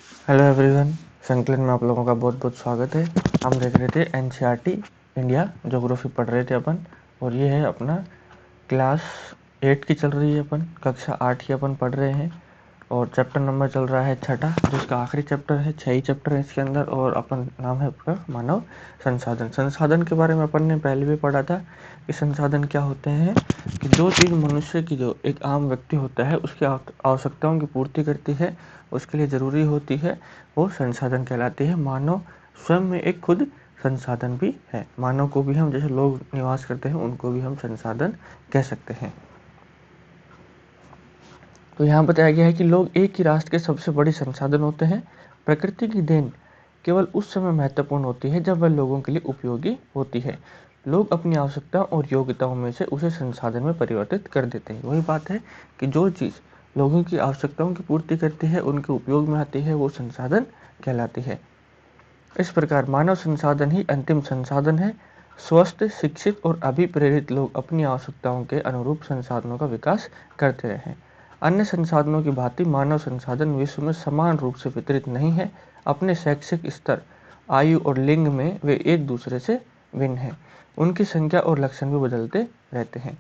Hello everyone, संकलन में आप लोगों का बहुत बहुत स्वागत है। हम देख रहे थे एनसीईआरटी इंडिया ज्योग्राफी पढ़ रहे थे अपन, और ये है अपना क्लास 8 की चल रही है, अपन कक्षा 8 की अपन पढ़ रहे हैं और चैप्टर नंबर चल रहा है छठा, जिसका आखिरी चैप्टर है। 6 ही चैप्टर है इसके अंदर और अपन नाम है आपका मानव संसाधन। संसाधन के बारे में अपन ने पहले भी पढ़ा था कि संसाधन क्या होते हैं, कि जो चीज़ मनुष्य की, जो एक आम व्यक्ति होता है उसकी आवश्यकताओं की पूर्ति करती है, उसके लिए ज़रूरी होती है, वो संसाधन कहलाती है। मानव स्वयं में एक खुद संसाधन भी है। मानव को भी हम, जैसे लोग निवास करते हैं, उनको भी हम संसाधन कह सकते हैं। तो यहाँ बताया गया है कि लोग एक ही राष्ट्र के सबसे बड़े संसाधन होते हैं। प्रकृति की देन केवल उस समय महत्वपूर्ण होती है जब वह लोगों के लिए उपयोगी होती है। लोग अपनी आवश्यकताओं और योग्यताओं में से उसे संसाधन में परिवर्तित कर देते हैं। वही बात है कि जो चीज़ लोगों की आवश्यकताओं की पूर्ति करती है, उनके उपयोग में आती है, वो संसाधन कहलाती है। इस प्रकार मानव संसाधन ही अंतिम संसाधन है। स्वस्थ, शिक्षित और अभिप्रेरित लोग अपनी आवश्यकताओं के अनुरूप संसाधनों का विकास करते रहे। अन्य संसाधनों की भांति मानव संसाधन विश्व में समान रूप से वितरित नहीं है। अपने शैक्षिक स्तर, आयु और लिंग में वे एक दूसरे से भिन्न हैं। उनकी संख्या और लक्षण भी बदलते रहते हैं।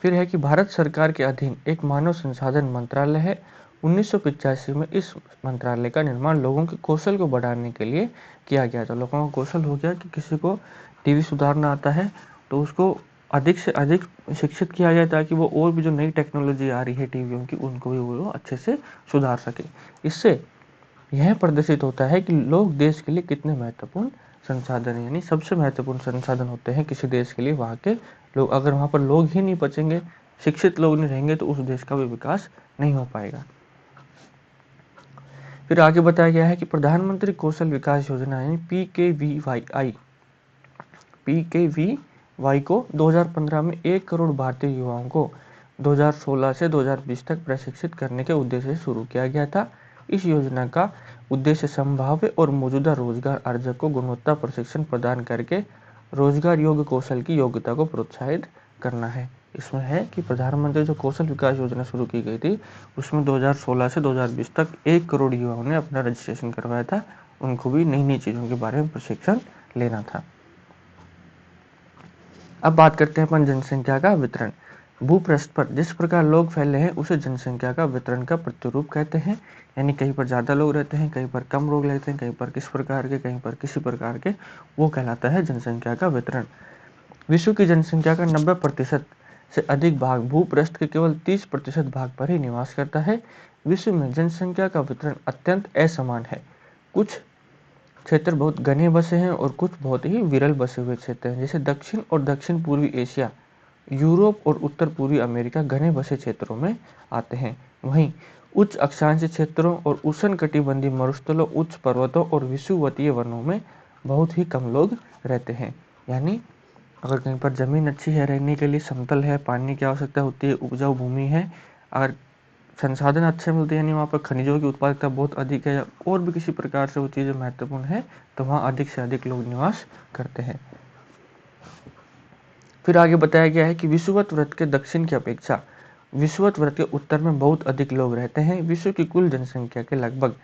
फिर है कि भारत सरकार के अधीन एक मानव संसाधन मंत्रालय है। 1985 में इस मंत्रालय का निर्माण लोगों के कौशल को बढ़ाने के लिए किया गया था। लोगों का कौशल हो गया कि किसी को टीवी सुधारना आता है तो उसको अधिक से अधिक शिक्षित किया जाए, ताकि वो और भी जो नई टेक्नोलॉजी आ रही है टीवियों की, उनको भी वो अच्छे से सुधार सके। इससे यह प्रदर्शित होता है कि लोग देश के लिए कितने महत्वपूर्ण संसाधन है, यानी सबसे महत्वपूर्ण संसाधन होते हैं किसी देश के लिए वहाँ के लोग। अगर वहाँ पर लोग ही नहीं बचेंगे, शिक्षित लोग नहीं रहेंगे, तो उस देश का भी विकास नहीं हो पाएगा। फिर आगे बताया गया है कि प्रधानमंत्री कौशल विकास योजना यानी पीकेवीवाई को 2015 में 1 करोड़ भारतीय युवाओं को 2016 से 2020 तक प्रशिक्षित करने के उद्देश्य से शुरू किया गया था। इस योजना का उद्देश्य संभाव्य और मौजूदा रोजगार अर्जक को गुणवत्ता प्रशिक्षण प्रदान करके रोजगार योग्य कौशल की योग्यता को प्रोत्साहित करना है। इसमें है कि प्रधानमंत्री जो कौशल विकास योजना शुरू की गई थी, उसमें 2016 से 2020 तक 1 करोड़ युवाओं ने अपना रजिस्ट्रेशन करवाया था। उनको भी नई नई चीज़ों के बारे में प्रशिक्षण लेना था। अब बात करते हैं अपन जनसंख्या का वितरण। भूपृष्ठ पर जिस प्रकार लोग फैले हैं उसे जनसंख्या का वितरण का प्रतिरूप कहते हैं। यानी कहीं पर ज़्यादा लोग रहते हैं, कहीं पर कम लोग रहते हैं, कहीं पर किस प्रकार के, कहीं पर किसी प्रकार के, वो कहलाता है जनसंख्या का वितरण। विश्व की जनसंख्या का 90% से अधिक भाग भूपृष्ठ के केवल 30% भाग पर ही निवास करता है। विश्व में जनसंख्या का वितरण अत्यंत असमान है। कुछ क्षेत्र बहुत घने बसे हैं और कुछ बहुत ही विरल बसे हुए क्षेत्र हैं, जैसे दक्षिण और दक्षिण पूर्वी एशिया, यूरोप और उत्तर पूर्वी अमेरिका घने बसे क्षेत्रों में आते हैं। वहीं उच्च अक्षांशीय क्षेत्रों और उष्णकटिबंधीय मरुस्थलों, उच्च पर्वतों और विषुवतीय वनों में बहुत ही कम लोग रहते हैं। यानी अगर कहीं पर ज़मीन अच्छी है रहने के लिए, समतल है, पानी की आवश्यकता होती है, उपजाऊ भूमि है, अगर संसाधन अच्छे मिलते हैं, यानी वहाँ पर खनिजों की उत्पादकता बहुत अधिक है, या और भी किसी प्रकार से वो चीज़ें महत्वपूर्ण है, तो वहाँ अधिक से अधिक लोग निवास करते हैं। फिर आगे बताया गया है कि विषुवत वृत्त के दक्षिण की अपेक्षा विषुवत वृत्त के उत्तर में बहुत अधिक लोग रहते हैं। विश्व की कुल जनसंख्या के लगभग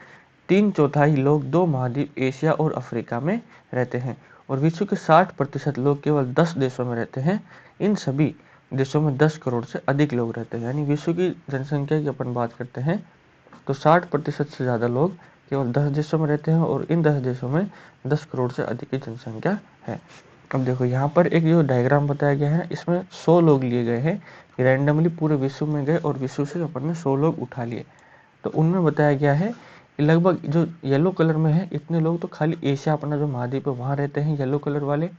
3/4 लोग 2 महाद्वीप एशिया और अफ्रीका में रहते हैं, और विश्व के 60% लोग केवल 10 देशों में रहते हैं। इन सभी देशों में 10 करोड़ से अधिक लोग रहते हैं। यानी विश्व की जनसंख्या की अपन बात करते हैं तो 60% से ज़्यादा लोग केवल 10 देशों में रहते हैं, और इन 10 देशों में 10 करोड़ से अधिक की जनसंख्या है। अब देखो यहाँ पर एक जो डायग्राम बताया गया है, इसमें 100 लोग लिए गए हैं, रैंडमली पूरे विश्व में गए और विश्व से अपन ने 100 लोग उठा लिए। तो उनमें बताया गया है कि लगभग जो येलो कलर में है, इतने लोग तो खाली एशिया अपना जो महाद्वीप है वहाँ रहते हैं, येलो कलर वाले।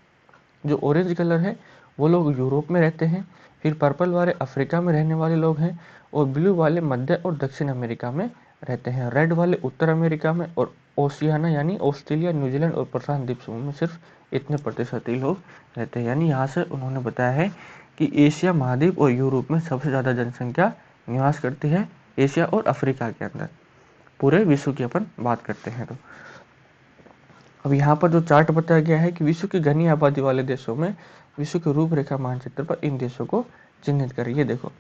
जो ऑरेंज कलर है वो लोग यूरोप में रहते हैं। फिर पर्पल वाले अफ्रीका में रहने वाले लोग हैं, और ब्लू वाले मध्य और दक्षिण अमेरिका में रहते हैं। रेड वाले उत्तर अमेरिका में, और ओशियाना यानी ऑस्ट्रेलिया, न्यूजीलैंड और प्रशांत द्वीप समूह में सिर्फ इतने प्रतिशत ही लोग रहते हैं। यानी यहाँ से उन्होंने बताया है कि एशिया महाद्वीप और यूरोप में सबसे ज़्यादा जनसंख्या निवास करती है, एशिया और अफ्रीका के अंदर, पूरे विश्व की अपन बात करते हैं। तो अब यहाँ पर जो चार्ट बताया गया है कि विश्व की घनी आबादी वाले देशों में विश्व के रूपरेखा मानचित्र पर इन देशों को चिन्हित करें। ये देखो,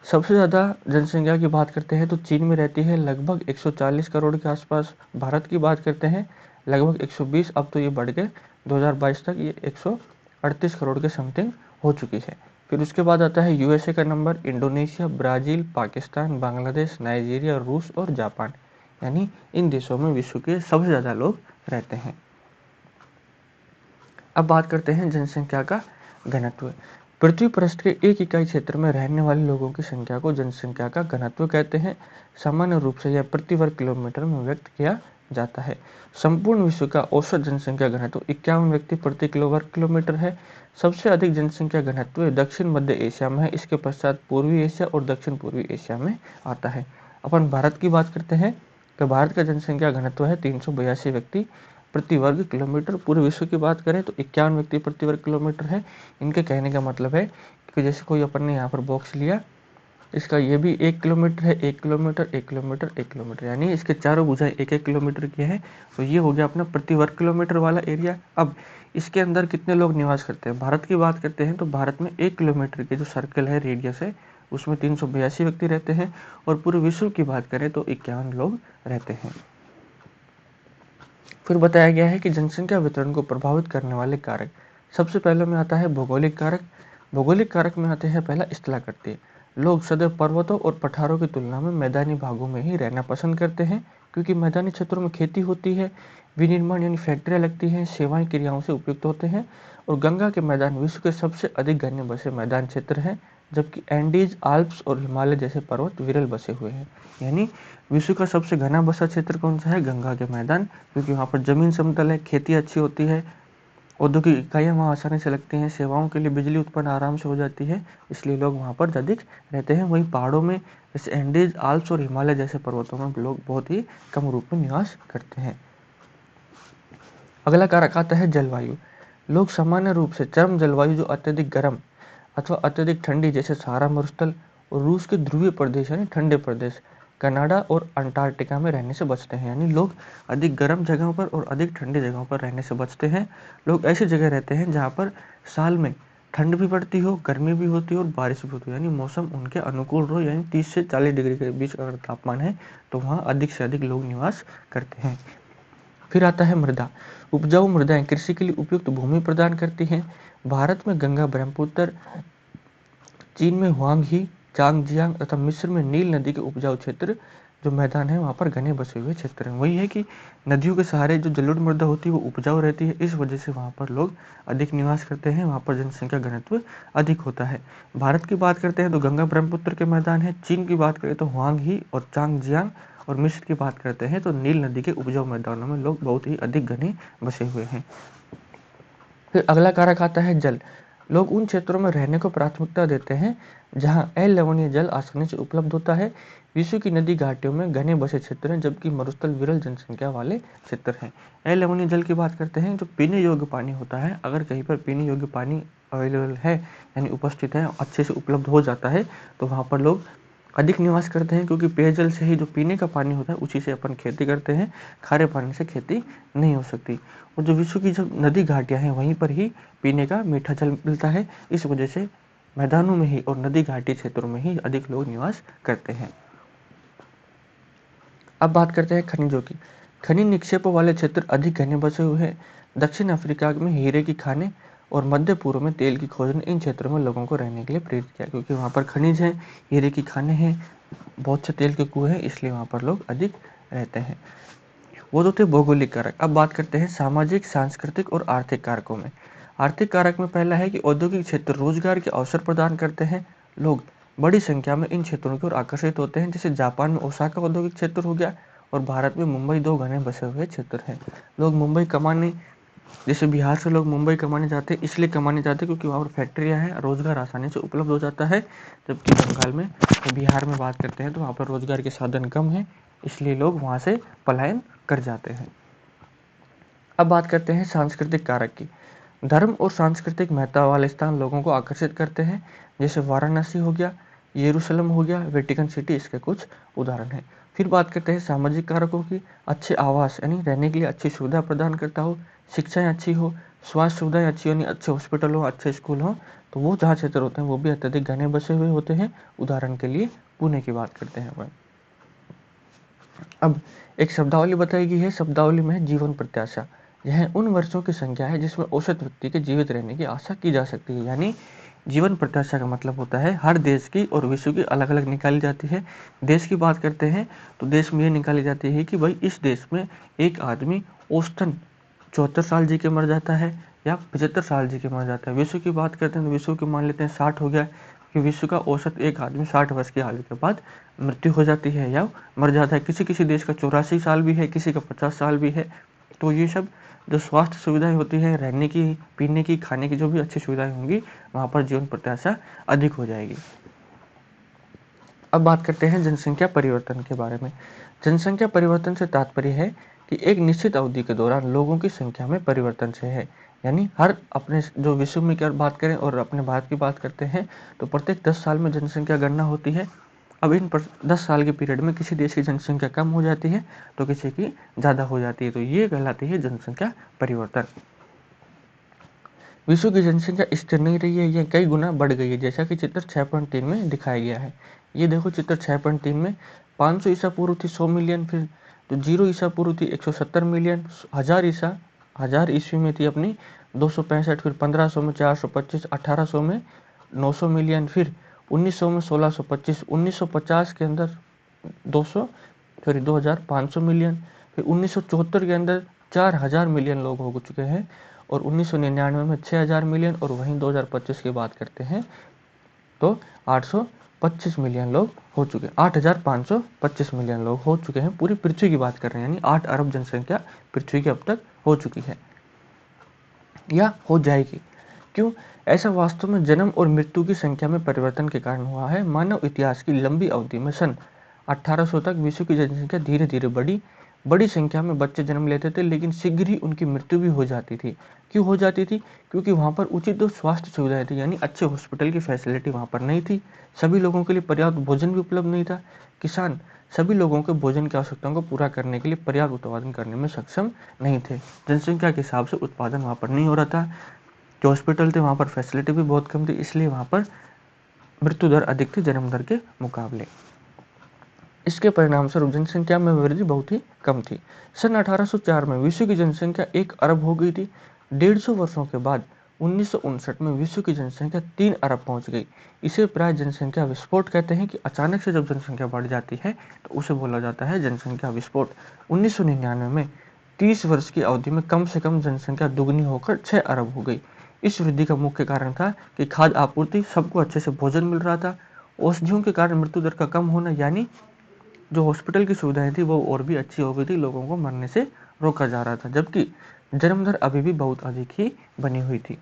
सबसे ज़्यादा जनसंख्या की बात करते हैं तो चीन में रहती है लगभग 140 करोड़ के आसपास। भारत की बात करते हैं लगभग 120, अब तो ये बढ़ के 2022 तक ये 138 करोड़ के समथिंग हो चुकी है। फिर उसके बाद आता है यूएसए का number, Indonesia, Brazil, Pakistan, Bangladesh, Nigeria, रूस और जापान, यानी इन देशों में विश्व के सबसे ज़्यादा लोग रहते हैं। अब बात करते हैं जनसंख्या का घनत्व। पृथ्वी पृष्ठ के एक इकाई क्षेत्र में रहने वाले लोगों की संख्या को जनसंख्या का घनत्व कहते हैं। सामान्य रूप से यह प्रति वर्ग किलोमीटर में व्यक्त किया जाता है। संपूर्ण विश्व का औसत जनसंख्या घनत्व 51 व्यक्ति प्रति वर्ग किलोमीटर है। सबसे अधिक जनसंख्या घनत्व दक्षिण मध्य एशिया में है, इसके पश्चात पूर्वी एशिया और दक्षिण पूर्वी एशिया में आता है। अपन भारत की बात करते हैं तो भारत का जनसंख्या घनत्व है 382 व्यक्ति प्रति वर्ग किलोमीटर। पूरे विश्व की बात करें तो 51 व्यक्ति प्रति वर्ग किलोमीटर है। इनके कहने का मतलब है कि जैसे कोई अपन ने यहाँ पर बॉक्स लिया, इसका ये भी 1 किलोमीटर है, 1 किलोमीटर, 1 किलोमीटर, 1 किलोमीटर, यानी इसके चारों भुजाएं 1-1 किलोमीटर की है। तो ये हो गया अपना प्रति वर्ग किलोमीटर वाला एरिया। अब इसके अंदर कितने लोग निवास करते हैं, भारत की बात करते हैं तो भारत में 1 किलोमीटर के जो सर्कल है, रेडियस है, उसमें 382 व्यक्ति रहते हैं। और पूरे विश्व की बात करें तो 51 लोग रहते हैं। फिर बताया गया है कि जनसंख्या वितरण को प्रभावित करने वाले कारक। सबसे पहले में आता है भौगोलिक कारक। भौगोलिक कारक में आते हैं पहला स्थलाकृति। लोग सदैव पर्वतों और पठारों की तुलना में मैदानी भागों में ही रहना पसंद करते हैं, क्योंकि मैदानी क्षेत्रों में खेती होती है, विनिर्माण यानी फैक्ट्रियाँ लगती हैं, सेवाएं क्रियाओं से उपयुक्त होते हैं। और गंगा के मैदान विश्व के सबसे अधिक घने बसे मैदान क्षेत्र हैं, जबकि एंडीज, आल्प्स और हिमालय जैसे पर्वत विरल बसे हुए हैं। यानी विश्व का सबसे घना बसा क्षेत्र कौन सा है, गंगा के मैदान, क्योंकि वहाँ पर जमीन समतल है, खेती अच्छी होती है, औद्योगिक इकाइयाँ वहाँ आसानी से लगती हैं, सेवाओं के लिए बिजली उत्पन्न आराम से हो जाती है, इसलिए लोग वहाँ पर अधिक रहते हैं। वहीं पहाड़ों में जैसे एंडीज, आल्प्स और हिमालय जैसे पर्वतों में लोग बहुत ही कम रूप में निवास करते हैं। अगला कारक आता है जलवायु। लोग सामान्य रूप से चरम जलवायु जो अत्यधिक गर्म अथवा अत्यधिक ठंडी जैसे सहारा मरुस्थल और रूस के ध्रुवीय प्रदेश यानी ठंडे प्रदेश, कनाडा और अंटार्कटिका में रहने से बचते हैं। यानी लोग अधिक गर्म जगहों पर और अधिक ठंडी जगहों पर रहने से बचते हैं। लोग ऐसी जगह रहते हैं जहाँ पर साल में ठंड भी पड़ती हो, गर्मी भी होती हो और बारिश भी होती हो, यानी मौसम उनके अनुकूल हो। यानी 30 से 40 डिग्री के बीच अगर तापमान है तो वहाँ अधिक से अधिक लोग निवास करते हैं। फिर आता है मृदा। उपजाऊ मृदाएं कृषि के लिए उपयुक्त भूमि प्रदान करती हैं। भारत में गंगा, ब्रह्मपुत्र, चीन में हुआंगी, चांगजियांग तथा मिस्र में नील नदी के उपजाऊ क्षेत्र जो मैदान है वहाँ पर घने बसे हुए क्षेत्र हैं। वही है कि नदियों के सहारे जो जलोढ़ मृदा होती है वो उपजाऊ रहती है, इस वजह से वहाँ पर लोग अधिक निवास करते हैं, वहाँ पर जनसंख्या घनत्व अधिक होता है। भारत की बात करते हैं तो गंगा ब्रह्मपुत्र के मैदान है, चीन की बात करें तो हुआंगी और चांगजियांग, और मिस्र की बात करते हैं तो नील नदी के उपजाऊ मैदानों में लोग बहुत ही अधिक घने बसे हुए हैं। फिर अगला कारक आता है जल। लोग उन क्षेत्रों में रहने को प्राथमिकता देते हैं जहां अलवणीय जल आसानी से उपलब्ध होता है। विश्व की नदी घाटियों में घने बसे क्षेत्र हैं, जबकि मरुस्थल विरल जनसंख्या वाले क्षेत्र हैं। अलवणीय जल की बात करते हैं जो पीने योग्य पानी होता है। अगर कहीं पर पीने योग्य पानी अवेलेबल है यानी उपस्थित है, अच्छे से उपलब्ध हो जाता है, तो वहाँ पर लोग अधिक निवास करते हैं, क्योंकि पेयजल से ही जो पीने का पानी होता है उसी से अपन खेती करते हैं, खारे पानी से खेती नहीं हो सकती। और जो विश्व की जो नदी घाटियाँ हैं वहीं पर ही पीने का मीठा जल मिलता है, इस वजह से मैदानों में ही और नदी घाटी क्षेत्रों में ही अधिक लोग निवास करते हैं। अब बात करते हैं खनिजों की। खनिज निक्षेपों वाले क्षेत्र अधिक घने बसे हुए हैं। दक्षिण अफ्रीका में हीरे की खानें और मध्य पूर्व में तेल की खोज ने इन क्षेत्रों में लोगों को रहने के लिए प्रेरित किया, क्योंकि वहाँ पर खनिज हैं, हीरे की खानें हैं, बहुत से तेल के कुएं हैं, इसलिए वहाँ पर लोग अधिक रहते हैं। वो तो थे भौगोलिक कारक। अब बात करते हैं सामाजिक, सांस्कृतिक और आर्थिक कारकों में। आर्थिक कारक में पहला है कि औद्योगिक क्षेत्र रोजगार के अवसर प्रदान करते हैं। लोग बड़ी संख्या में इन क्षेत्रों की ओर आकर्षित होते हैं, जैसे जापान में ओसाका औद्योगिक क्षेत्र हो गया और भारत में मुंबई दो घने बसे हुए क्षेत्र हैं। लोग मुंबई कमाने, जैसे बिहार से लोग मुंबई कमाने जाते हैं, इसलिए कमाने जाते हैं क्योंकि वहाँ पर फैक्ट्रियाँ हैं, रोजगार आसानी से उपलब्ध हो जाता है। जबकि बंगाल में या बिहार में बात करते हैं तो वहाँ पर रोजगार के साधन कम हैं, इसलिए लोग वहाँ से पलायन कर जाते हैं। अब बात करते हैं सांस्कृतिक कारक की। धर्म और सांस्कृतिक महत्ता वाले स्थान लोगों को आकर्षित करते हैं, जैसे वाराणसी हो गया, यरूशलेम हो गया, वेटिकन सिटी इसके कुछ उदाहरण हैं। फिर बात करते हैं सामाजिक कारकों की। अच्छे आवास यानी रहने के लिए अच्छी सुविधा प्रदान करता हो, शिक्षाएं अच्छी हो, स्वास्थ्य सुविधाएं अच्छी होनी, अच्छे हॉस्पिटल हो, अच्छे स्कूल हो, तो वो जहाँ क्षेत्र होते हैं वो भी अत्यधिक घने बसे हुए होते हैं। उदाहरण के लिए पुणे की बात करते हैं अपन। अब एक शब्दावली बताई गई है, शब्दावली में है जीवन प्रत्याशा। यह उन वर्षों की संख्या है जिसमें औसत व्यक्ति के जीवित रहने की आशा की जा सकती है। यानी जीवन प्रत्याशा का मतलब होता है हर देश की और विश्व की अलग अलग निकाली जाती है। देश की बात करते हैं तो देश में ये निकाली जाती है कि भाई इस देश में एक आदमी औसतन 74 साल जी के मर जाता है या 75 साल जी के मर जाता है। विश्व की बात करते हैं तो विश्व की मान लेते हैं 60 हो गया, कि विश्व का औसत एक आदमी 60 वर्ष की आयु के बाद मृत्यु हो जाती है या मर जाता है। किसी किसी देश का 84 साल भी है, किसी का 50 साल भी है। तो ये सब जो स्वास्थ्य सुविधाएं होती है, रहने की, पीने की, खाने की जो भी अच्छी सुविधाएं होंगी, वहाँ पर जीवन प्रत्याशा अधिक हो जाएगी। अब बात करते हैं जनसंख्या परिवर्तन के बारे में। जनसंख्या परिवर्तन से तात्पर्य है कि एक निश्चित अवधि के दौरान लोगों की संख्या में परिवर्तन से है। यानी हर अपने जो विश्व में क्या बात करें और अपने भारत की बात करते हैं तो प्रत्येक 10 साल में जनसंख्या गणना होती है। अब इन 10 साल के पीरियड में किसी देश की जनसंख्या कम हो जाती है तो किसी की ज़्यादा हो जाती है, तो ये कहलाती है जनसंख्या परिवर्तन। विश्व की जनसंख्या स्थिर नहीं रही है, यह कई गुना बढ़ गई है, जैसा कि चित्र 6.3 में दिखाया गया है। ये देखो चित्र 6.3 में 500 ईसा पूर्व थी 100 मिलियन, फिर तो 0 ईसा पूर्व थी 170 मिलियन, 1000 ईस्वी में थी अपनी 265, फिर 1500 में 425, 1800 में 900 मिलियन, फिर 1900 में 1625, 1950 के अंदर 200, फिर 2000 500 मिलियन, फिर 1974 के अंदर 4000 मिलियन लोग हो चुके हैं, और 1999 में 6000 मिलियन, और वहीं 2025 की बात करते हैं तो 825 मिलियन लोग हो चुके हैं, 8525 मिलियन लोग हो चुके हैं। पूरी पृथ्वी की बात कर रहे हैं, यानी 8 अरब जनसंख्या पृथ्वी की अब तक हो चुकी है या हो जाएगी। क्यों ऐसा? वास्तव में जन्म और मृत्यु की संख्या में परिवर्तन के कारण हुआ है। मानव इतिहास की लंबी अवधि में सन 1800 तक विश्व की जनसंख्या धीरे धीरे बढ़ी, बड़ी संख्या में बच्चे जन्म लेते थे, लेकिन शीघ्र ही उनकी मृत्यु भी हो जाती थी। क्यों हो जाती थी? क्योंकि वहाँ पर उचित तो स्वास्थ्य सुविधाएं थी, यानी अच्छे हॉस्पिटल की फैसिलिटी वहाँ पर नहीं थी, सभी लोगों के लिए पर्याप्त भोजन भी उपलब्ध नहीं था, किसान सभी लोगों के भोजन की आवश्यकताओं को पूरा करने के लिए पर्याप्त उत्पादन करने में सक्षम नहीं थे, जनसंख्या के हिसाब से उत्पादन वहाँ पर नहीं हो रहा था, जो हॉस्पिटल थे वहाँ पर फैसिलिटी भी बहुत कम थी, इसलिए वहाँ पर मृत्यु दर अधिक थी जन्म दर के मुकाबले। इसके परिणाम स्वरूप जनसंख्या में वृद्धि बहुत ही कम थी। सन 1804 में विश्व की जनसंख्या 1 अरब हो गई थी। 150 वर्षों के बाद 1959 में विश्व की जनसंख्या 3 अरब पहुंच गई। इसे प्राय जनसंख्या विस्फोट कहते हैं, कि अचानक से जब जनसंख्या बढ़ जाती है तो उसे बोला जाता है जनसंख्या विस्फोट। 1999 में 30 वर्ष की अवधि में कम से कम जनसंख्या दुगनी होकर 6 अरब हो गई। इस वृद्धि का मुख्य कारण था कि खाद्य आपूर्ति, सबको अच्छे से भोजन मिल रहा था, औषधियों के कारण मृत्यु दर का कम होना, यानी जो हॉस्पिटल की सुविधाएं थी वो और भी अच्छी हो गई थी, लोगों को मरने से रोका जा रहा था, जबकि जन्म दर अभी भी बहुत अधिक ही बनी हुई थी।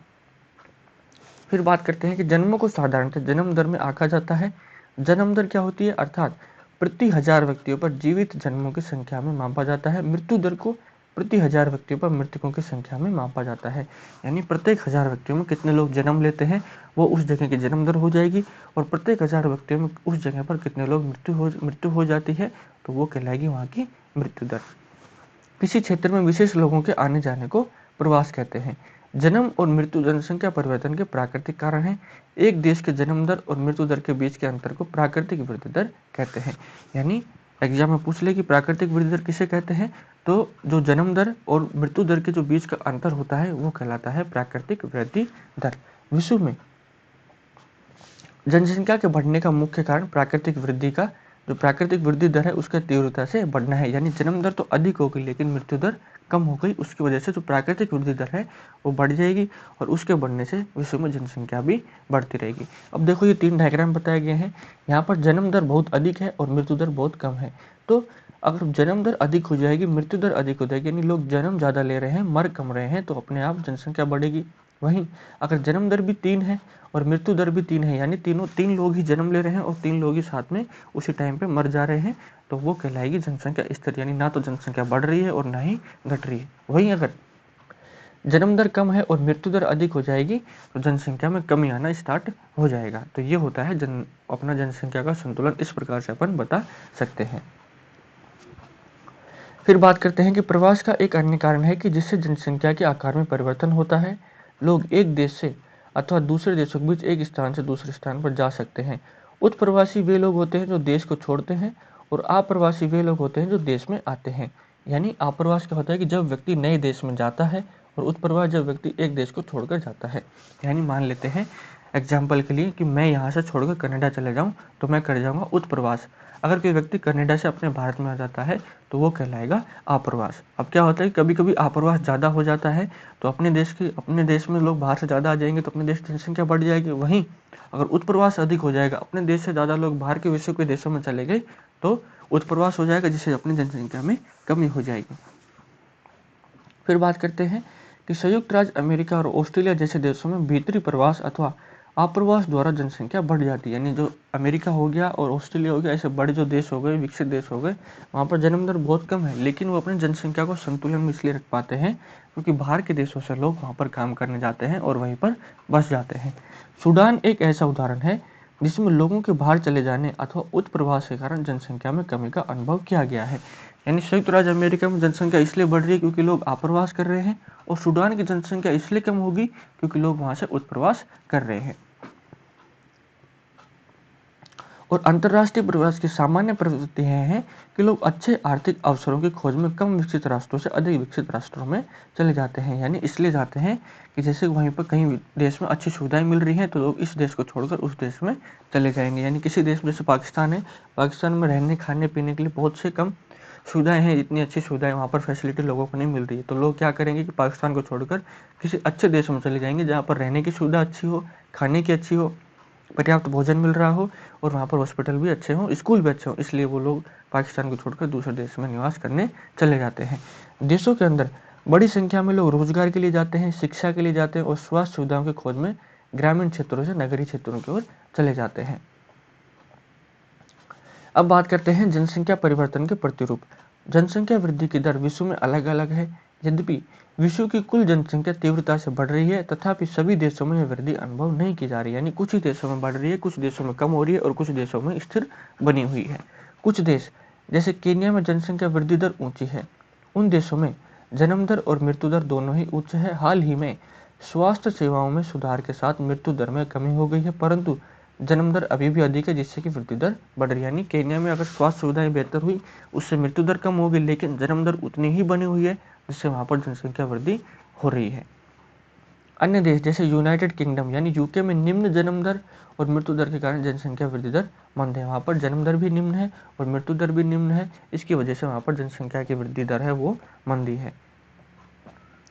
फिर बात करते हैं कि जन्मों को साधारणतः जन्म दर में आंका जाता है। जन्म दर क्या होती है? अर्थात प्रति 1000 व्यक्तियों पर जीवित जन्मों की संख्या में मापा जाता है। मृत्यु दर को प्रति 1000 व्यक्तियों पर मृतकों की संख्या में मापा जाता है, यानी प्रत्येक 1000 व्यक्तियों में कितने लोग जन्म लेते हैं वो उस जगह की जन्म दर हो जाएगी, और प्रत्येक 1000 व्यक्तियों में उस जगह पर कितने लोग मृत्यु हो जाती है तो वो कहलाएगी वहाँ की मृत्यु दर। किसी क्षेत्र में विशेष लोगों के आने जाने को प्रवास कहते हैं। जन्म और मृत्यु जनसंख्या परिवर्तन के प्राकृतिक कारण हैं। एक देश के जन्म दर और मृत्यु दर के बीच के अंतर को प्राकृतिक वृद्धि दर कहते हैं। यानी एग्जाम में पूछ ले कि प्राकृतिक वृद्धि दर किसे कहते हैं, तो जो जन्म दर और मृत्यु दर के जो बीच का अंतर होता है वो कहलाता है प्राकृतिक वृद्धि दर। विश्व में जनसंख्या के बढ़ने का मुख्य कारण प्राकृतिक वृद्धि का जो प्राकृतिक वृद्धि दर है उसका तीव्रता से बढ़ना है, यानी जन्म दर तो अधिक हो गई लेकिन मृत्यु दर कम हो गई, उसकी वजह से जो प्राकृतिक वृद्धि दर है वो बढ़ जाएगी, और उसके बढ़ने से विश्व में जनसंख्या भी बढ़ती रहेगी। अब देखो ये 3 डायग्राम बताए गए हैं, यहाँ पर जन्म दर बहुत अधिक है और मृत्यु दर बहुत कम है। तो अगर जन्म दर अधिक हो जाएगी, मृत्यु दर अधिक हो जाएगी, यानी लोग जन्म ज़्यादा ले रहे हैं, मर कम रहे हैं, तो अपने आप जनसंख्या बढ़ेगी। वहीं अगर जन्म दर भी 3 है और मृत्यु दर भी 3 है, यानी तीन लोग ही जन्म ले रहे हैं और 3 लोग ही साथ में उसी टाइम पे मर जा रहे हैं, तो वो कहलाएगी जनसंख्या स्थिर, यानी ना तो जनसंख्या बढ़ रही है और ना ही घट रही है। वहीं अगर जन्म दर कम है और मृत्यु दर अधिक हो जाएगी तो जनसंख्या में कमी आना स्टार्ट हो जाएगा। तो ये होता है जनसंख्या का संतुलन, इस प्रकार से अपन बता सकते हैं। फिर बात करते हैं कि प्रवास का एक अन्य कारण है कि जिससे जनसंख्या के आकार में परिवर्तन होता है। लोग एक देश से अथवा दूसरे देशों के बीच एक स्थान से दूसरे स्थान पर जा सकते हैं। उत्प्रवासी वे लोग होते हैं जो देश को छोड़ते हैं और अप्रवासी वे लोग होते हैं जो देश में आते हैं। यानी अप्रवास क्या होता है कि जब व्यक्ति नए देश में जाता है, और उत्प्रवास जब व्यक्ति एक देश को छोड़कर जाता है। यानी मान लेते हैं एग्जाम्पल के लिए कि मैं यहाँ से छोड़कर कनाडा चले जाऊँ तो मैं कर जाऊँगा उत्प्रवास। अगर कोई व्यक्ति कनाडा से अपने भारत में आ जाता है तो वो कहलाएगा आप्रवास। अब क्या होता है, कभी कभी आप्रवास ज़्यादा हो जाता है तो अपने देश में लोग बाहर से ज़्यादा आ जाएंगे तो अपने देश की जनसंख्या बढ़ जाएगी। वहीं अगर उत्प्रवास अधिक हो जाएगा, अपने देश से ज़्यादा लोग बाहर के विश्व के देशों में चले गए तो उत्प्रवास हो जाएगा, जिससे अपनी जनसंख्या में कमी हो जाएगी। फिर बात करते हैं कि संयुक्त राज्य अमेरिका और ऑस्ट्रेलिया जैसे देशों में भीतरी प्रवास अथवा आप्रवास द्वारा जनसंख्या बढ़ जाती है। यानी जो अमेरिका हो गया और ऑस्ट्रेलिया हो गया, ऐसे बड़े जो देश हो गए, विकसित देश हो गए, वहाँ पर जन्म दर बहुत कम है, लेकिन वो अपनी जनसंख्या को संतुलन में इसलिए रख पाते हैं क्योंकि बाहर के देशों से लोग वहाँ पर काम करने जाते हैं और वहीं पर बस जाते हैं। सूडान एक ऐसा उदाहरण है जिसमें लोगों के बाहर चले जाने अथवा उत्प्रवास के कारण जनसंख्या में कमी का अनुभव किया गया है। यानी संयुक्त राज्य अमेरिका में जनसंख्या इसलिए बढ़ रही है क्योंकि लोग आप्रवास कर रहे हैं, और सूडान की जनसंख्या इसलिए कम होगी क्योंकि लोग वहां से उत्प्रवास कर रहे हैं। और अंतर्राष्ट्रीय प्रवास की सामान्य प्रवृत्ति है कि लोग अच्छे आर्थिक अवसरों की खोज में कम विकसित राष्ट्रों से अधिक विकसित राष्ट्रों में चले जाते हैं। यानी इसलिए जाते हैं कि जैसे वहीं पर कहीं देश में अच्छी सुविधाएं मिल रही हैं तो लोग इस देश को छोड़कर उस देश में चले जाएंगे। यानी किसी देश में, जैसे पाकिस्तान है, पाकिस्तान में रहने खाने पीने के लिए बहुत से कम सुविधाएं हैं, इतनी अच्छी सुविधाएं वहाँ पर फैसिलिटी लोगों को नहीं मिल रही है, तो लोग क्या करेंगे कि पाकिस्तान को छोड़कर किसी अच्छे देश में चले जाएंगे जहाँ पर रहने की सुविधा अच्छी हो, खाने की अच्छी हो, पर्याप्त भोजन मिल रहा हो, और वहाँ पर हॉस्पिटल भी अच्छे हों, स्कूल भी अच्छे हों। इसलिए वो लोग पाकिस्तान को छोड़कर दूसरे देश में निवास करने चले जाते हैं। देशों के अंदर बड़ी संख्या में लोग रोजगार के लिए जाते हैं, शिक्षा के लिए जाते हैं, और स्वास्थ्य सुविधाओं की खोज में ग्रामीण क्षेत्रों से नगरीय क्षेत्रों की ओर चले जाते हैं। अब बात करते हैं जनसंख्या परिवर्तन के प्रतिरूप। जनसंख्या वृद्धि की दर विश्व में अलग अलग है। यद्यपि विश्व की कुल जनसंख्या तीव्रता से बढ़ रही है, तथापि सभी देशों में यह वृद्धि अनुभव नहीं की जा रही। यानी कुछ ही देशों में बढ़ रही है, कुछ देशों में कम हो रही है, और कुछ देशों में स्थिर बनी हुई है। कुछ देश जैसे केन्या में जनसंख्या वृद्धि दर ऊंची है। उन देशों में जन्म दर और मृत्यु दर दोनों ही उच्च है। हाल ही में स्वास्थ्य सेवाओं में सुधार के साथ मृत्यु दर में कमी हो गई है, परंतु जन्म दर अभी भी अधिक है, जिससे कि वृद्धि दर बढ़ रही है। यानी केन्या में अगर स्वास्थ्य सुविधाएं बेहतर हुई, उससे मृत्यु दर कम होगी, लेकिन जन्म दर उतनी ही बनी हुई है, जिससे वहां पर जनसंख्या वृद्धि हो रही है। अन्य देश जैसे यूनाइटेड किंगडम यानी यूके में निम्न जन्म दर और मृत्यु दर के कारण जनसंख्या वृद्धि दर मंद है। वहां पर जन्म दर भी निम्न है और मृत्यु दर भी निम्न है, इसकी वजह से वहां पर जनसंख्या की वृद्धि दर है वो मंदी है।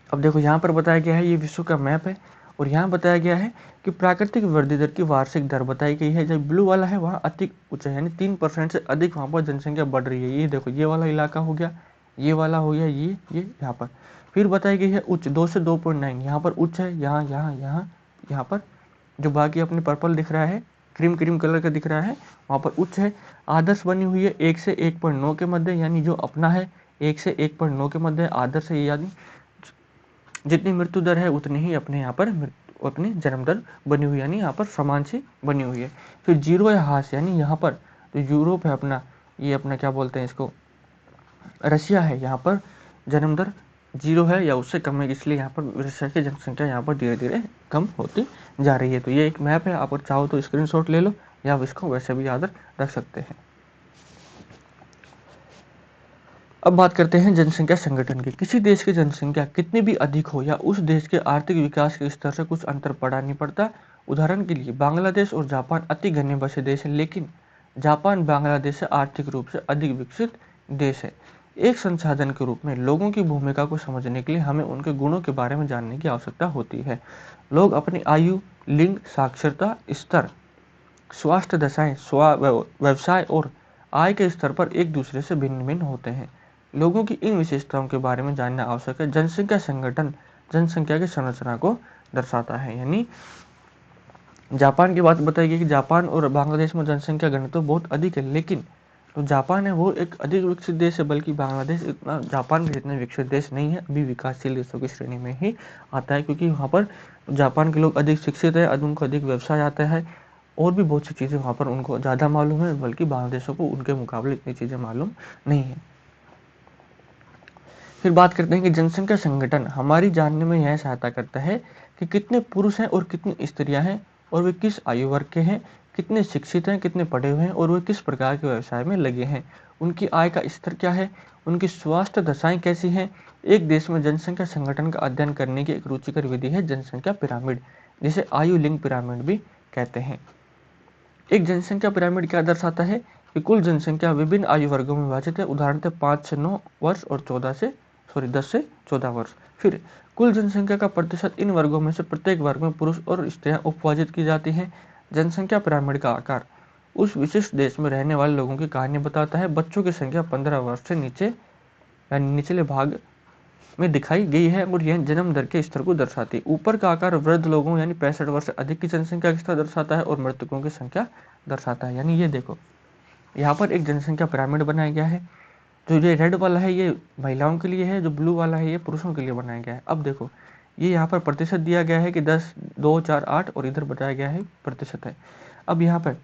अब देखो यहाँ पर बताया गया है, ये विश्व का मैप है, और यहाँ बताया गया है कि प्राकृतिक वृद्धि दर की वार्षिक दर बताई गई है। जब ब्लू वाला है वहाँ अधिक उच्च है, यानी 3% से अधिक वहाँ पर जनसंख्या बढ़ रही है। ये देखो, ये वाला इलाका हो गया, ये वाला हो गया, ये यहाँ पर। फिर बताई गई है उच्च 2 से 2.9, यहाँ पर उच्च है, यहाँ यहाँ यहाँ यहाँ पर जो बाकी अपने पर्पल दिख रहा है, क्रीम क्रीम कलर का दिख रहा है, वहाँ पर उच्च है। आदर्श बनी हुई है 1 से 1.9 के मध्य, यानी जो अपना है 1 से 1.9 के मध्य आदर्श है। यानी जितनी मृत्यु दर है उतनी ही अपने यहाँ पर अपनी जन्म दर बनी हुई, यानी यहाँ पर समान सी बनी हुई है। फिर जीरो या हास, यानी यहाँ पर जो यूरोप है अपना, ये अपना क्या बोलते हैं इसको, रशिया है, यहाँ पर जन्म दर जीरो है या उससे कम है, इसलिए यहाँ पर रशिया की जनसंख्या यहाँ पर धीरे धीरे कम होती जा रही है। तो ये एक मैप है, आप चाहो तो स्क्रीनशॉट ले लो या आप इसको वैसे भी याद रख सकते हैं। अब बात करते हैं जनसंख्या संगठन की। किसी देश की जनसंख्या कितनी भी अधिक हो या उस देश के आर्थिक विकास के स्तर से कुछ अंतर पड़ा नहीं पड़ता। उदाहरण के लिए बांग्लादेश और जापान अति घने बसे देश है, लेकिन जापान बांग्लादेश से आर्थिक रूप से अधिक विकसित देश है। एक संसाधन के रूप में लोगों की भूमिका को समझने के लिए हमें उनके गुणों के बारे में जानने की आवश्यकता होती है। लोग अपनी आयु, लिंग, साक्षरता स्तर, स्वास्थ्य दशाएं, व्यवसाय और आय के स्तर पर एक दूसरे से भिन्न भिन्न होते हैं। लोगों की इन विशेषताओं के बारे में जानना आवश्यक है। जनसंख्या संगठन जनसंख्या की संरचना को दर्शाता है। यानी जापान की बात बताई गई कि जापान और बांग्लादेश में जनसंख्या घनत्व बहुत अधिक है, लेकिन तो जापान है वो एक अधिक विकसित देश है, बल्कि बांग्लादेश इतना जापान के जितना विकसित देश नहीं है, अभी विकासशील देशों की श्रेणी में ही आता है, क्योंकि वहाँ पर जापान के लोग अधिक शिक्षित है, उनको अधिक व्यवसाय आता है, और भी बहुत सी चीज़ें वहाँ पर उनको ज़्यादा मालूम है, बल्कि बांग्लादेशों को उनके मुकाबले इतनी चीज़ें मालूम नहीं है। फिर बात करते हैं कि जनसंख्या संगठन हमारी जानने में यह सहायता करता है कि कितने पुरुष हैं और कितनी स्त्रियां हैं और वे किस आयु वर्ग के हैं, कितने शिक्षित हैं, कितने पढ़े हुए हैं और वे किस प्रकार के व्यवसाय में लगे हैं, उनकी आय का स्तर क्या है, उनकी स्वास्थ्य दशाएं कैसी हैं। एक देश में जनसंख्या संगठन का अध्ययन करने की एक रुचिकर विधि है जनसंख्या पिरामिड, जिसे आयु लिंग पिरामिड भी कहते हैं। एक जनसंख्या पिरामिड क्या दर्शाता है कि कुल जनसंख्या विभिन्न आयु वर्गों में विभाजित है, उदाहरणतः 5 से 9 वर्ष और 10 से 14 वर्ष। फिर कुल जनसंख्या का प्रतिशत इन वर्गों में से प्रत्येक वर्ग में पुरुष और स्त्रियां उपविभाजित की जाती हैं। जनसंख्या पिरामिड का आकार उस विशिष्ट देश में रहने वाले लोगों की कहानी बताता है। बच्चों की संख्या 15 वर्ष से नीचे यानी निचले भाग में दिखाई गई है और यह जन्म दर के स्तर को दर्शाती है। ऊपर का आकार वृद्ध लोगों यानी 65 वर्ष से अधिक की जनसंख्या का स्तर दर्शाता है और मृतकों की संख्या दर्शाता है। यानी ये देखो, यहाँ पर एक जनसंख्या पिरामिड बनाया गया है। जो ये रेड वाला है ये महिलाओं के लिए है, जो ब्लू वाला है ये पुरुषों के लिए बनाया गया है। अब देखो, ये यहाँ पर प्रतिशत दिया गया है कि 10, 2, 4, 8 और इधर बताया गया है प्रतिशत है। अब यहाँ पर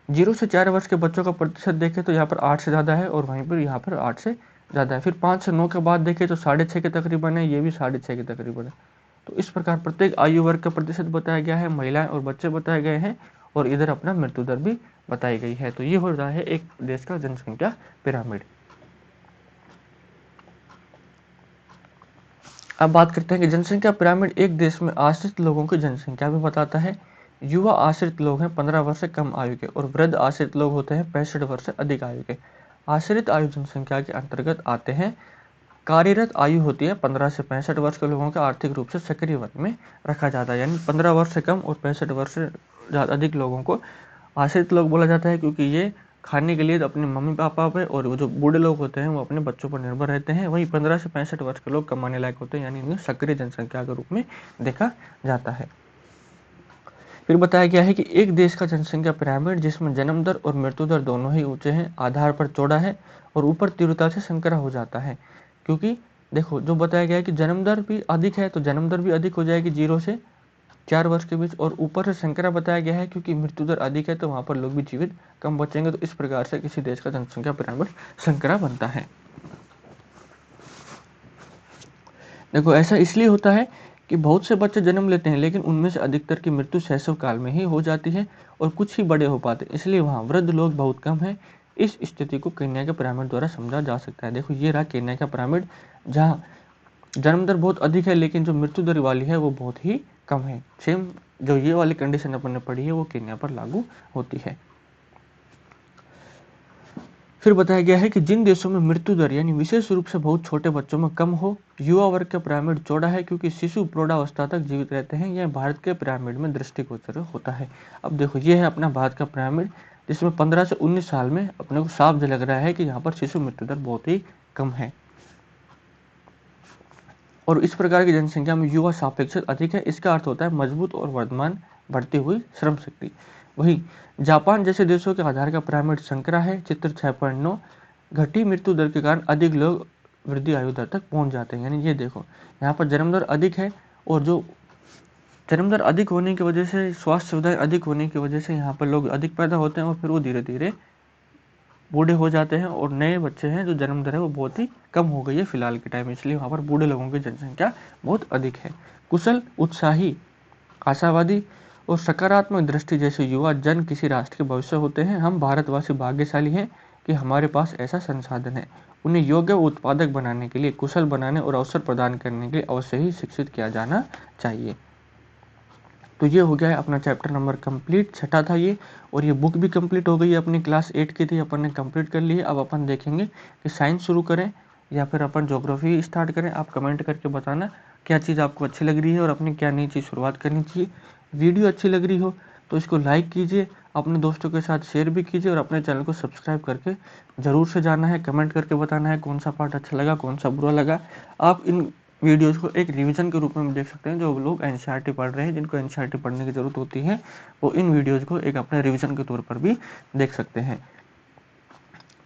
0 से 4 वर्ष के बच्चों का प्रतिशत देखें तो यहाँ पर 8 से ज़्यादा है और वहीं पर यहाँ पर 8 से ज़्यादा है। फिर 5 से 9 के बाद देखें तो 6.5 के तकरीबन है, ये भी 6.5 के तकरीबन है। तो इस प्रकार प्रत्येक आयु वर्ग का प्रतिशत बताया गया है, महिलाएं और बच्चे बताए गए हैं और इधर अपना मृत्यु दर भी बताई गई है। तो ये हो रहा है एक देश का जनसंख्या पिरामिड। अब बात करते हैं कि जनसंख्या पिरामिड एक देश में आश्रित लोगों की जनसंख्या भी बताता है। युवा आश्रित लोग हैं 15 वर्ष से कम आयु के और वृद्ध आश्रित लोग होते हैं 65 वर्ष से अधिक आयु के। आश्रित आयु जनसंख्या के अंतर्गत आते हैं। कार्यरत आयु होती है 15 से 65 वर्ष के लोगों को आर्थिक रूप से सक्रिय वर्ग में रखा जाता है। यानी 15 वर्ष से कम और 65 वर्ष से अधिक लोगों को आश्रित लोग बोला जाता है, क्योंकि ये खाने के लिए तो अपने मम्मी पापा पे और वो जो बूढ़े लोग होते हैं वो अपने बच्चों पर निर्भर रहते हैं। वहीं 15 से 65 वर्ष के लोग कमाने लायक होते हैं, यानी इन्हें सक्रिय जनसंख्या के रूप में देखा जाता है। फिर बताया गया है कि एक देश का जनसंख्या पिरामिड जिसमें जन्म दर और मृत्यु दर दोनों ही ऊंचे हैं, आधार पर चौड़ा है और ऊपर तीव्रता से संकरा हो जाता है। क्योंकि देखो, जो बताया गया है कि जन्म दर भी अधिक है तो जन्म दर भी अधिक हो जाएगी 0 से 4 वर्ष के बीच, और ऊपर से संकरा बताया गया है क्योंकि मृत्यु दर अधिक है तो वहां पर लोग भी जीवित कम बचेंगे। तो इस प्रकार से किसी देश का जनसंख्या पिरामिड संकरा बनता है। देखो, ऐसा इसलिए होता है कि बहुत से बच्चे जन्म लेते हैं लेकिन उनमें से अधिकतर की मृत्यु शैशव काल में ही हो जाती है और कुछ ही बड़े हो पाते, इसलिए वहाँ वृद्ध लोग बहुत कम हैं। इस स्थिति को केन्या के पिरामिड द्वारा समझा जा सकता है। देखो, ये रहा केन्या का पिरामिड, जहाँ जन्म दर बहुत अधिक है लेकिन जो मृत्यु दर वाली है वो बहुत ही कम है। सेम जो ये वाली कंडीशन अपन ने पढ़ी है वो केन्या पर लागू होती है। फिर बताया गया है कि जिन देशों में मृत्यु दर यानी विशेष रूप से बहुत छोटे बच्चों में कम हो, युवा वर्ग का पिरामिड चौड़ा है क्योंकि शिशु प्रौढ़ावस्था तक जीवित रहते हैं। यह भारत के पिरामिड में दृष्टिगोचर होता है। अब देखो, ये है अपना भारत का पिरामिड, जिसमें 15 से 19 साल में अपने को साफ झलक रहा है कि यहाँ पर शिशु मृत्यु दर बहुत ही कम है और इस प्रकार की जनसंख्या में युवा सापेक्षिक अधिक है। इसका अर्थ होता है मजबूत और वर्तमान बढ़ती हुई श्रम शक्ति। वही जापान जैसे देशों के आधार का पिरामिड संकरा है, चित्र 6.9। घटी मृत्यु दर के कारण अधिक लोग वृद्धि आयु दर तक पहुंच जाते हैं। यानी ये देखो, यहाँ पर जन्म दर अधिक है और जो जन्म दर अधिक होने की वजह से, स्वास्थ्य सुविधाएं अधिक होने की वजह से यहाँ पर लोग अधिक पैदा होते हैं और फिर वो धीरे धीरे बूढ़े हो जाते हैं और नए बच्चे हैं जो जन्म दर है वो बहुत ही कम हो गई है फिलहाल के टाइम, इसलिए वहाँ पर बूढ़े लोगों की जनसंख्या बहुत अधिक है। कुशल, उत्साही, आशावादी और सकारात्मक दृष्टि जैसे युवा जन किसी राष्ट्र के भविष्य होते हैं। हम भारतवासी भाग्यशाली हैं कि हमारे पास ऐसा संसाधन है। उन्हें योग्य उत्पादक बनाने के लिए, कुशल बनाने और अवसर प्रदान करने के लिए अवश्य ही शिक्षित किया जाना चाहिए। तो ये हो गया है अपना चैप्टर नंबर कंप्लीट, छठा था ये, और ये बुक भी कंप्लीट हो गई है अपनी, क्लास 8 की थी, अपन ने कंप्लीट कर ली है। अब अपन देखेंगे कि साइंस शुरू करें या फिर अपन ज्योग्राफी स्टार्ट करें। आप कमेंट करके बताना क्या चीज़ आपको अच्छी लग रही है और अपनी क्या नई चीज़ शुरुआत करनी चाहिए। वीडियो अच्छी लग रही हो तो इसको लाइक कीजिए, अपने दोस्तों के साथ शेयर भी कीजिए और अपने चैनल को सब्सक्राइब करके ज़रूर से जाना है। कमेंट करके बताना है कौन सा पार्ट अच्छा लगा, कौन सा बुरा लगा। आप इन वीडियोज़ को एक रिवीजन के रूप में भी देख सकते हैं। जो लोग एनसीईआरटी पढ़ रहे हैं, जिनको एनसीईआरटी पढ़ने की ज़रूरत होती है, वो इन वीडियोज़ को एक अपने रिवीजन के तौर पर भी देख सकते हैं।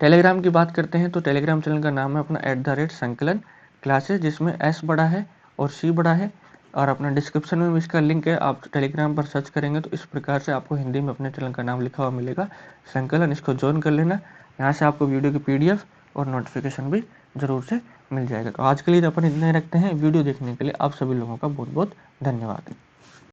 टेलीग्राम की बात करते हैं तो टेलीग्राम चैनल का नाम है अपना @संकलन क्लासेस, जिसमें S बड़ा है और C बड़ा है, और अपना डिस्क्रिप्शन में भी इसका लिंक है। आप टेलीग्राम पर सर्च करेंगे तो इस प्रकार से आपको हिंदी में अपने चैनल का नाम लिखा हुआ मिलेगा, संकलन। इसको ज्वाइन कर लेना, यहाँ से आपको वीडियो की PDF और नोटिफिकेशन भी ज़रूर से मिल जाएगा। तो आज के लिए तो अपन इतना ही रखते हैं। वीडियो देखने के लिए आप सभी लोगों का बहुत बहुत धन्यवाद।